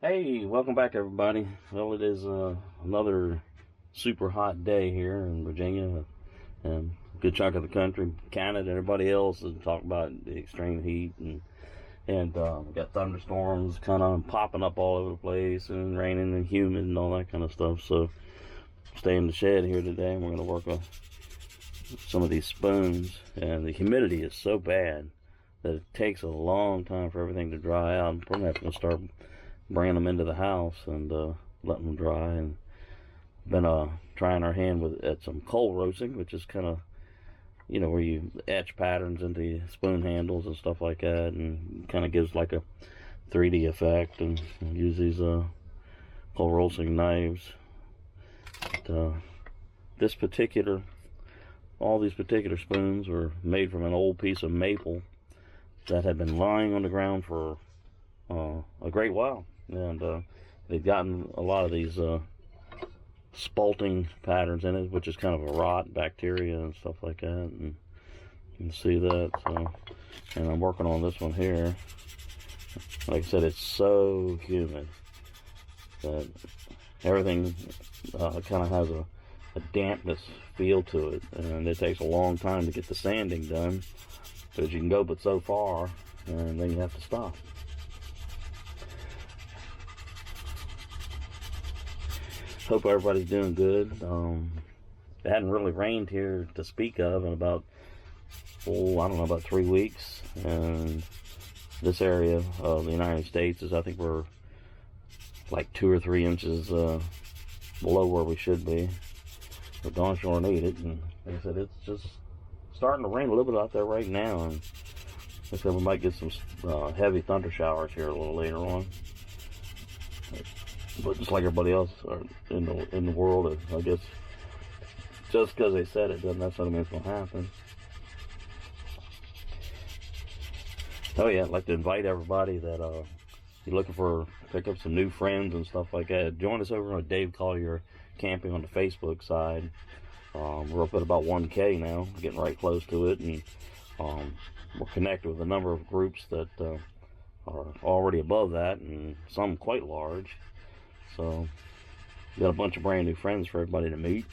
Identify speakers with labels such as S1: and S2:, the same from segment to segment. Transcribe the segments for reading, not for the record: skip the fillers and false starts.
S1: Hey, welcome back, everybody. Well, it is another super hot day here in Virginia, and a good chunk of the country, Canada, everybody else is talking about the extreme heat, and we got thunderstorms kind of popping up all over the place, and raining and humid and all that kind of stuff. So, stay in the shed here today, and we're going to work on some of these spoons. And the humidity is so bad that it takes a long time for everything to dry out. I'm probably going to start bringing them into the house and letting them dry. And been trying our hand at some coal roasting, which is kind of, where you etch patterns into spoon handles and stuff like that, and kind of gives like a 3D effect. And use these coal roasting knives. But, all these particular spoons were made from an old piece of maple that had been lying on the ground for a great while. And they've gotten a lot of these spalting patterns in it, which is kind of a rot, bacteria and stuff like that. And you can see that. So, and I'm working on this one here. Like I said, it's so humid that everything kind of has a dampness feel to it, and it takes a long time to get the sanding done, because you can go but so far, and then you have to stop. Hope everybody's doing good. It hadn't really rained here to speak of in about, about 3 weeks. And this area of the United States is, I think we're like 2 or 3 inches below where we should be. But darn sure need it. And like I said, it's just starting to rain a little bit out there right now. And like I said, we might get some heavy thunder showers here a little later on. But just like everybody else in the world, I guess just because they said it doesn't necessarily mean it's going to happen. Oh yeah, I'd like to invite everybody that you're looking for, pick up some new friends and stuff like that. Join us over on Dave Collier Camping on the Facebook side. We're up at about 1K now, getting right close to it, and we're connected with a number of groups that are already above that, and some quite large. So, got a bunch of brand new friends for everybody to meet.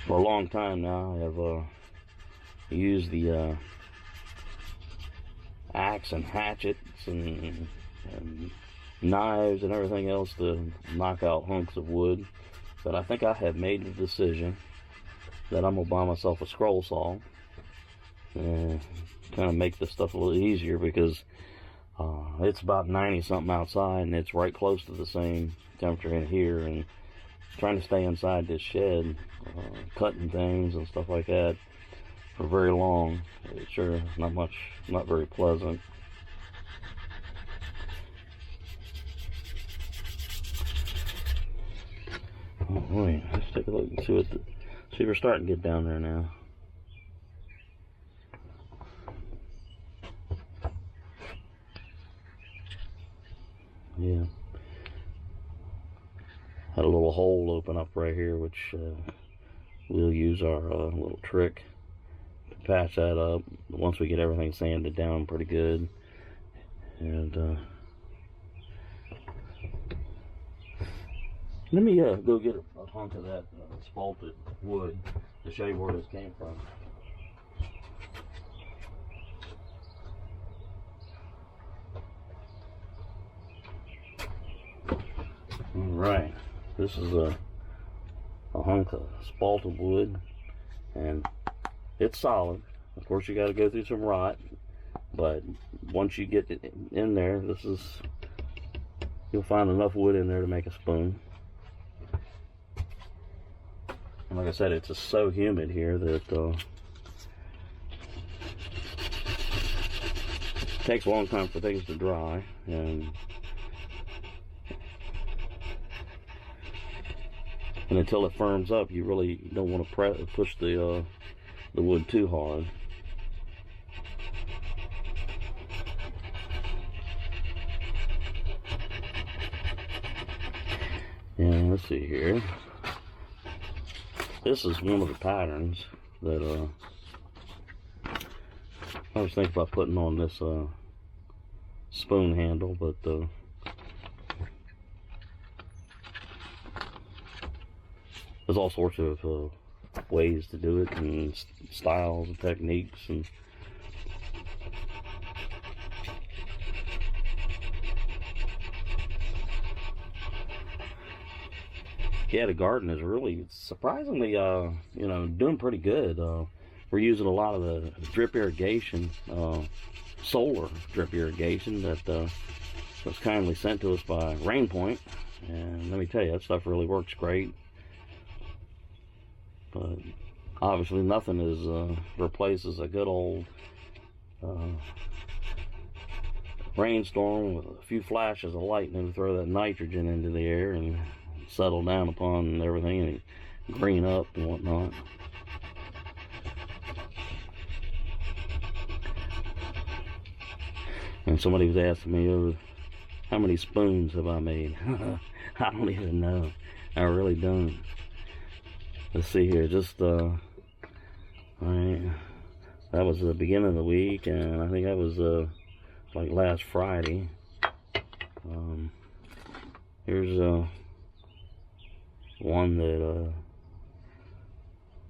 S1: For a long time now, I have used the axe and hatchets and knives and everything else to knock out hunks of wood. But I think I have made the decision that I'm going to buy myself a scroll saw. And kind of make this stuff a little easier, because it's about 90 something outside, and it's right close to the same temperature in here. And trying to stay inside this shed, cutting things and stuff like that for very long, it's sure not very pleasant. Oh boy, let's take a look and see see, we're starting to get down there now. Yeah, had a little hole open up right here, which we'll use our little trick to patch that up once we get everything sanded down pretty good. And let me go get a hunk of that spalted wood to show you where this came from. Alright, this is a hunk of spalted wood, and it's solid. Of course, you got to go through some rot, but once you get it in there, you'll find enough wood in there to make a spoon. And like I said, it's just so humid here that it takes a long time for things to dry, and until it firms up, you really don't want to push the wood too hard. And let's see here. This is one of the patterns that I was thinking about putting on this spoon handle, but there's all sorts of ways to do it, and styles and techniques, and yeah, the garden is really surprisingly you know, doing pretty good. We're using a lot of the drip irrigation, solar drip irrigation that was kindly sent to us by Rainpoint, and let me tell you, that stuff really works great. But obviously nothing is replaces a good old rainstorm with a few flashes of lightning to throw that nitrogen into the air and settle down upon everything and green up and whatnot. And somebody was asking me, how many spoons have I made? I don't even know. I really don't. Let's see here, just alright, that was the beginning of the week, and I think that was like last Friday. Here's one that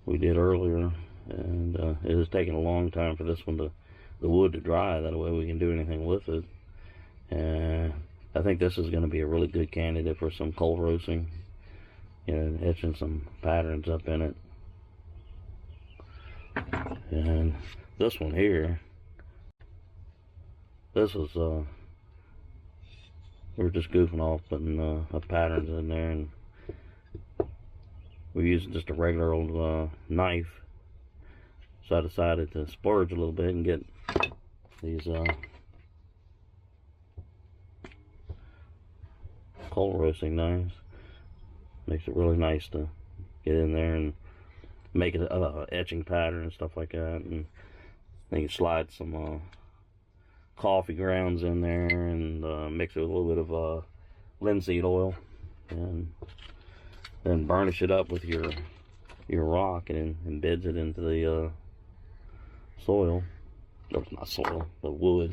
S1: we did earlier, and it has taken a long time for this one to, the wood to dry, that way we can do anything with it. And I think this is going to be a really good candidate for some cold roasting, you know, etching some patterns up in it. And this one here, this was we were just goofing off, putting patterns in there, and we're using just a regular old knife. So I decided to splurge a little bit and get these cold roasting knives. Makes it really nice to get in there and make it etching pattern and stuff like that. And then you slide some coffee grounds in there and mix it with a little bit of linseed oil, and then burnish it up with your rock, and embeds it into the soil, or not soil, but wood.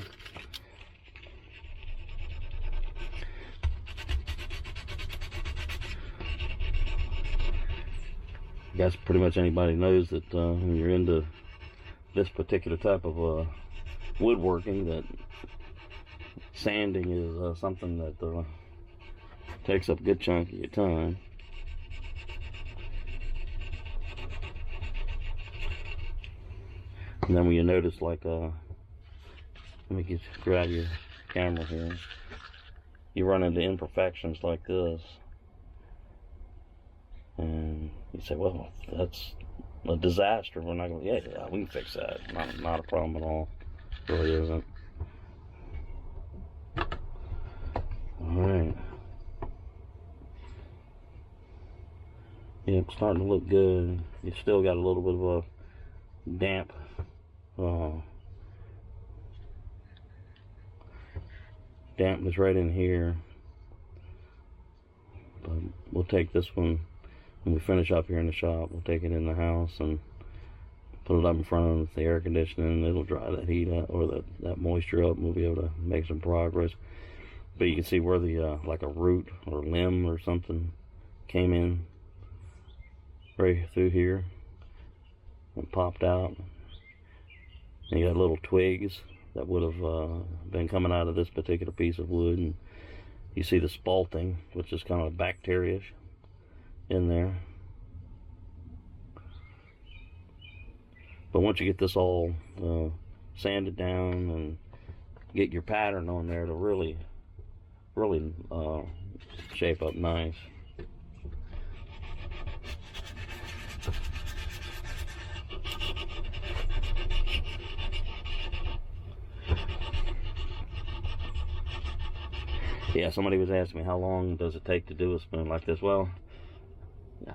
S1: I guess pretty much anybody knows that when you're into this particular type of woodworking, that sanding is something that takes up a good chunk of your time. And then when you notice, like, let me just grab your camera here, you run into imperfections like this, and you say, well, that's a disaster. We're not going to, yeah, we can fix that. Not a problem at all. It really isn't. Alright. Yeah, it's starting to look good. You still got a little bit of a damp dampness right in here. But we'll take this one when we finish up here in the shop. We'll take it in the house and put it up in front of the air conditioning. It'll dry that heat out, or that moisture up, and we'll be able to make some progress. But you can see where the like a root or limb or something came in right through here and popped out. And you got little twigs that would have been coming out of this particular piece of wood, and you see the spalting, which is kind of bacteria in there. But once you get this all sanded down and get your pattern on there, to really shape up nice. Yeah, somebody was asking me how long does it take to do a spoon like this. Well,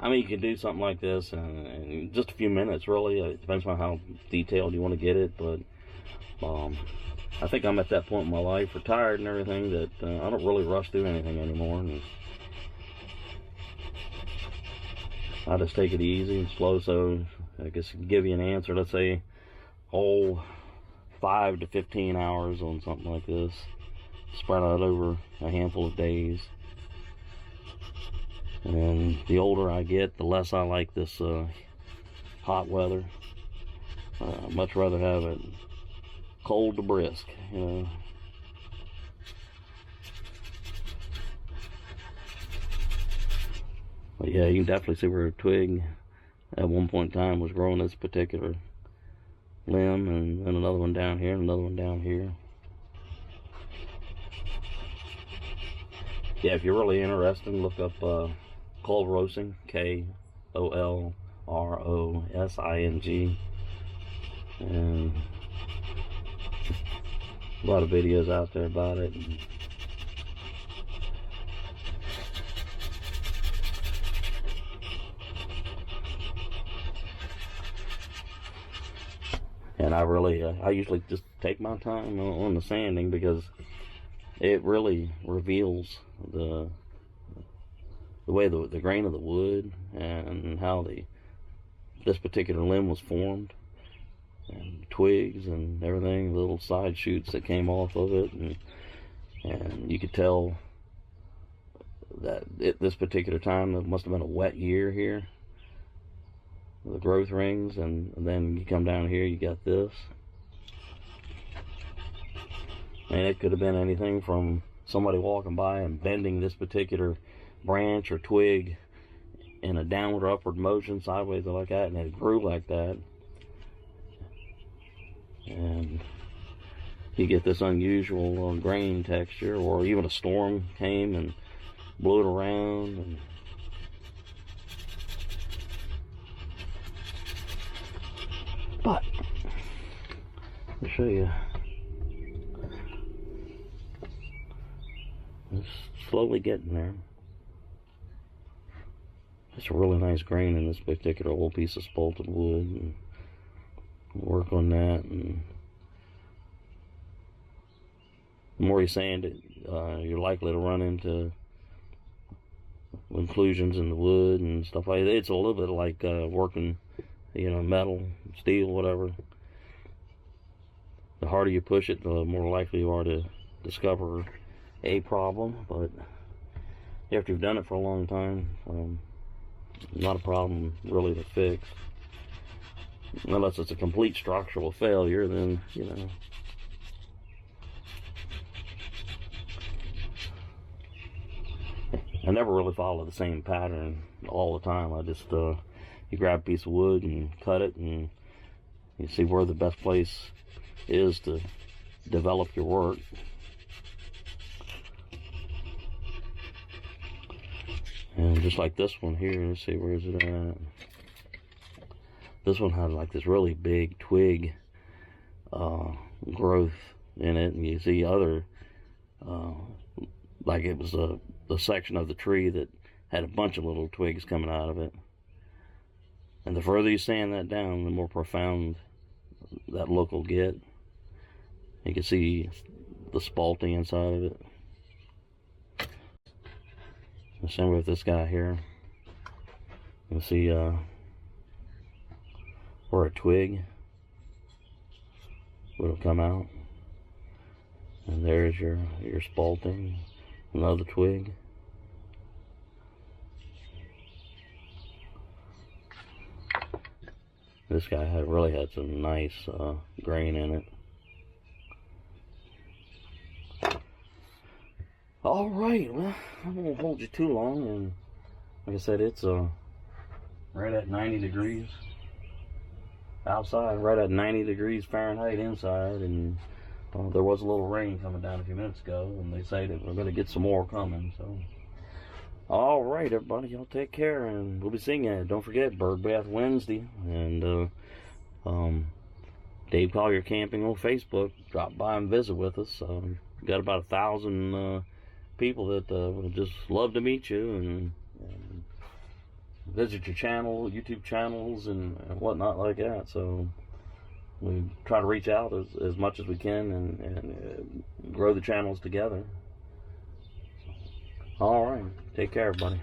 S1: I mean, you can do something like this in just a few minutes, really. It depends on how detailed you want to get it, but I think I'm at that point in my life, retired and everything, that I don't really rush through anything anymore. And I just take it easy and slow, so I guess give you an answer. Let's say, oh, 5 to 15 hours on something like this, spread out over a handful of days. And the older I get, the less I like this hot weather. I'd much rather have it cold to brisk, you know. But yeah, you can definitely see where a twig at one point in time was growing this particular limb, and then another one down here, and another one down here. Yeah, if you're really interested, look up Kolrosing, K-O-L-R-O-S-I-N-G, and a lot of videos out there about it. And I really, I usually just take my time on the sanding, because it really reveals the way the grain of the wood and how this particular limb was formed, and twigs and everything, little side shoots that came off of it, and you could tell that this particular time, it must have been a wet year here, the growth rings, and then you come down here, you got this. And it could have been anything from somebody walking by and bending this particular branch or twig in a downward or upward motion, sideways or like that, and it grew like that. And you get this unusual grain texture, or even a storm came and blew it around. And but I'll show you. It's slowly getting there. It's a really nice grain in this particular old piece of spalted wood, and work on that. And the more you sand it, you're likely to run into inclusions in the wood and stuff like that. It's a little bit like working, you know, metal, steel, whatever. The harder you push it, the more likely you are to discover a problem. But after you've done it for a long time, not a problem really to fix, unless it's a complete structural failure. Then, you know, I never really follow the same pattern all the time. I just you grab a piece of wood and cut it, and you see where the best place is to develop your work. And just like this one here, let's see, where is it at? This one has like this really big twig growth in it, and you see other, like it was a section of the tree that had a bunch of little twigs coming out of it. And the further you sand that down, the more profound that look will get. You can see the spalting inside of it. The same with this guy here. You can see where a twig will come out, and there's your spalting, another twig. This guy really had some nice grain in it. All right, well, I won't hold you too long, and like I said, it's right at 90 degrees outside, right at 90 degrees Fahrenheit inside, and there was a little rain coming down a few minutes ago, and they say that we're going to get some more coming. So, all right, everybody, y'all take care, and we'll be seeing you. Don't forget, Bird Bath Wednesday, and Dave Collier Camping on Facebook. Drop by and visit with us. We've got about 1,000 people that would just love to meet you and visit your channel, YouTube channels, and whatnot like that. So we try to reach out as much as we can and grow the channels together. All right, take care, everybody.